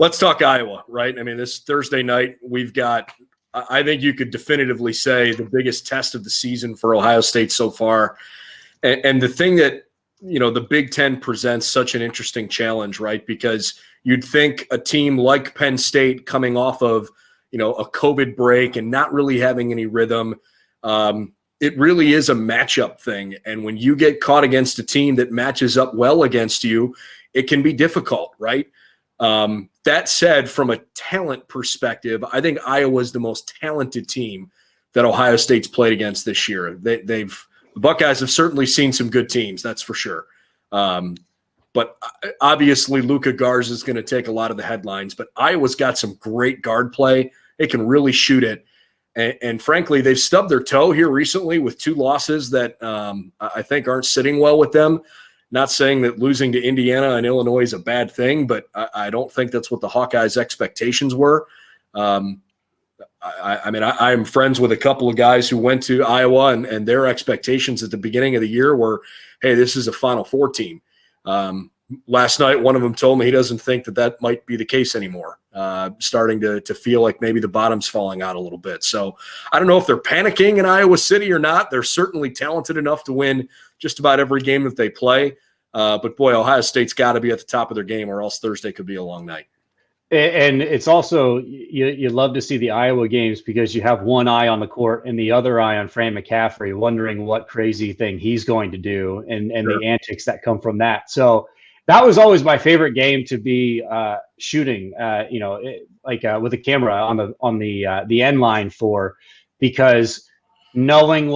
Let's talk Iowa, right? I mean, this Thursday night, we've got, I think you could definitively say, the biggest test of the season for Ohio State so far. And the thing that, the Big Ten presents such an interesting challenge, right? Because you'd think a team like Penn State coming off of, a COVID break and not really having any rhythm, it really is a matchup thing. And when you get caught against a team that matches up well against you, it can be difficult, right? That said, from a talent perspective, I think Iowa's the most talented team that Ohio State's played against this year. The Buckeyes have certainly seen some good teams, that's for sure. But obviously, Luka Garza is going to take a lot of the headlines. But Iowa's got some great guard play. They can really shoot it. And frankly, they've stubbed their toe here recently with 2 losses that I think aren't sitting well with them. Not saying that losing to Indiana and Illinois is a bad thing, but I don't think that's what the Hawkeyes' expectations were. I'm friends with a couple of guys who went to Iowa, and their expectations at the beginning of the year were, hey, this is a Final Four team. Last night, one of them told me he doesn't think that might be the case anymore, starting to feel like maybe the bottom's falling out a little bit. So I don't know if they're panicking in Iowa City or not. They're certainly talented enough to win just about every game that they play. But, boy, Ohio State's got to be at the top of their game, or else Thursday could be a long night. And it's also, you love to see the Iowa games because you have one eye on the court and the other eye on Fran McCaffrey, wondering what crazy thing he's going to do and sure, the antics that come from that. So that was always my favorite game to be shooting, with a camera on the end line for, because knowing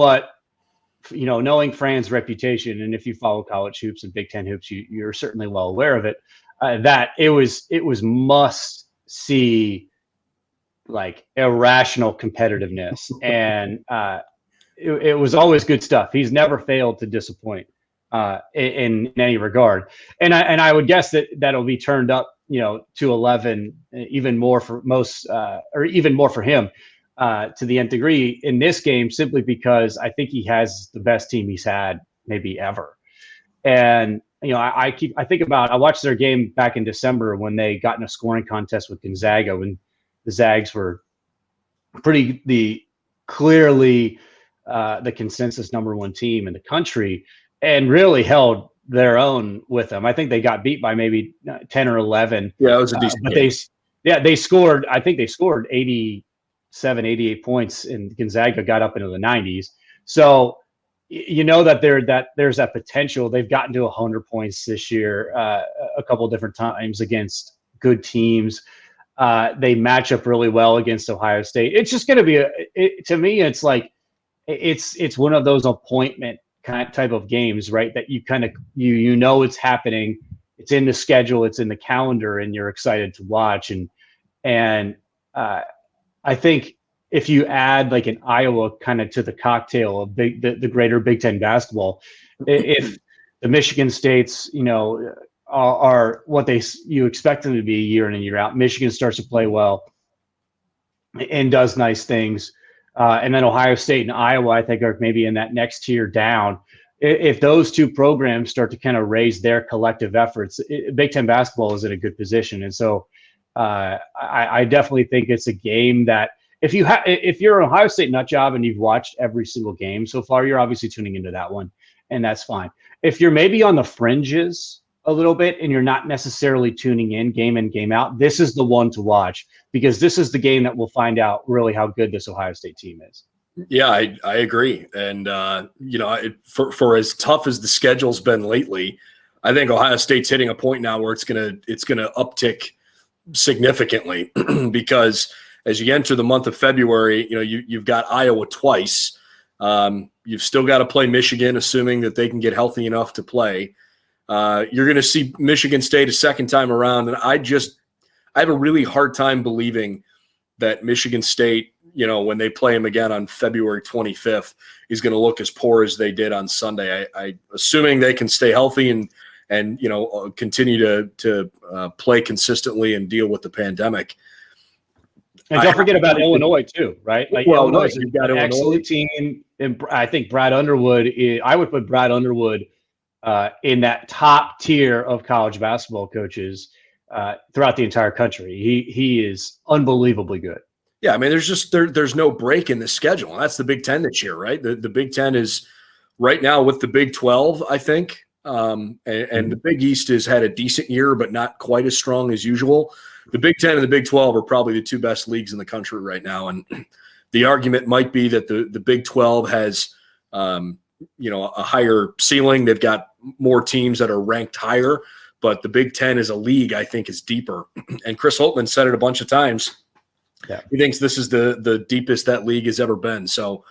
Fran's reputation, and if you follow college hoops and Big Ten hoops, you're certainly well aware of it. That it was must see, like, irrational competitiveness, and it was always good stuff. He's never failed to disappoint in any regard, and I would guess that'll be turned up, to 11, even more for most, or even more for him, to the nth degree in this game, simply because I think he has the best team he's had maybe ever, and. I watched their game back in December when they got in a scoring contest with Gonzaga, when the Zags were clearly the consensus number 1 team in the country, and really held their own with them. I think they got beat by maybe 10 or 11. Yeah, it was a decent game. They scored. I think they scored 87, 88 points, and Gonzaga got up into the 90s. So. That there's that potential. They've gotten to 100 points this year a couple of different times against good teams. They match up really well against Ohio State. It's just going to be to me, it's like it's one of those appointment kind of type of games, right? That you kind of it's happening. It's in the schedule. It's in the calendar, and you're excited to watch. And I think. If you add like an Iowa kind of to the cocktail of the greater Big Ten basketball, if the Michigan States, are what you expect them to be year in and year out, Michigan starts to play well and does nice things, and then Ohio State and Iowa, I think, are maybe in that next tier down. If those 2 programs start to kind of raise their collective efforts, Big Ten basketball is in a good position, and so I definitely think it's a game that. If you're an Ohio State nut job and you've watched every single game so far, you're obviously tuning into that one, and that's fine. If you're maybe on the fringes a little bit and you're not necessarily tuning in, game out, this is the one to watch, because this is the game that will find out really how good this Ohio State team is. Yeah, I agree. And, for as tough as the schedule's been lately, I think Ohio State's hitting a point now where it's gonna uptick significantly because – as you enter the month of February, you've got Iowa twice. You've still got to play Michigan, assuming that they can get healthy enough to play. You're going to see Michigan State a second time around, and I have a really hard time believing that Michigan State, when they play them again on February 25th, is going to look as poor as they did on Sunday. I assuming they can stay healthy and continue to play consistently and deal with the pandemic. And don't forget about Illinois too, right? Like, Illinois is an excellent team, and I think Brad Underwood. I would put Brad Underwood in that top tier of college basketball coaches. throughout the entire country. He is unbelievably good. Yeah, I mean, there's no break in the schedule. And that's the Big Ten this year, right? The Big Ten is right now with the Big 12, I think. And the Big East has had a decent year, but not quite as strong as usual. The Big Ten and the Big 12 are probably the two best leagues in the country right now. And the argument might be that the Big 12 has, a higher ceiling. They've got more teams that are ranked higher, but the Big Ten as a league, I think, is deeper. And Chris Holtmann said it a bunch of times. Yeah. He thinks this is the deepest that league has ever been. So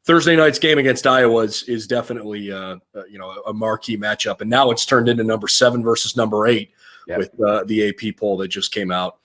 Thursday night's game against Iowa is definitely a marquee matchup. And now it's turned into number 7 versus number 8 with the AP poll that just came out.